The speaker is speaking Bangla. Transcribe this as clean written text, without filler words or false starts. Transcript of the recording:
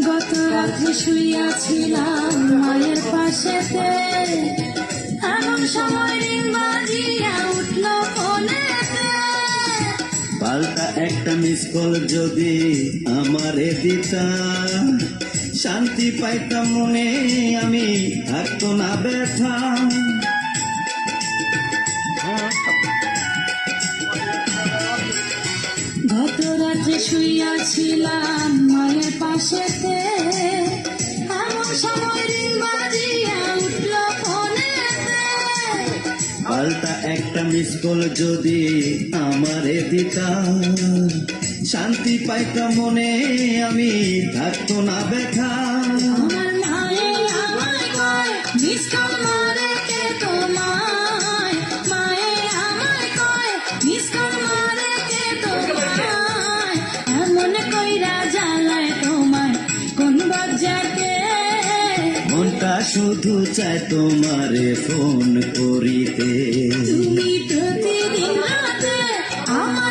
গত রাত্রে শুইয়াছিলাম মায়ের পাশেতে, এমন সময় রিং বাজিয়া উঠল ফোনেতে। পাল্টা একটা মিস কল যদি আমারে দিতা, শান্তি পাইতাম মনে, আমি থাকতো না ব্যথা। গত রাত্রে শুইয়াছিলাম মায়ের পাশেতে, এমন সময় রিং বাজিয়া উঠল ফোনেতে। পাল্টা একটা মিস কল যদি আমারে দিতা, শান্তি পাইতাম মনে, আমি থাকতো না ব্যথা। আমার মায়ে আমায় কয় মিস কল মারে কে তোমায়, মায়ে আমায় কয় মিস কল মারে কে তোমায়। এমন কইরা জ্বালায় তোমায় কোন বাচ্চাকে, মনটা শুধু চায় তোমারে ফোন করিতে।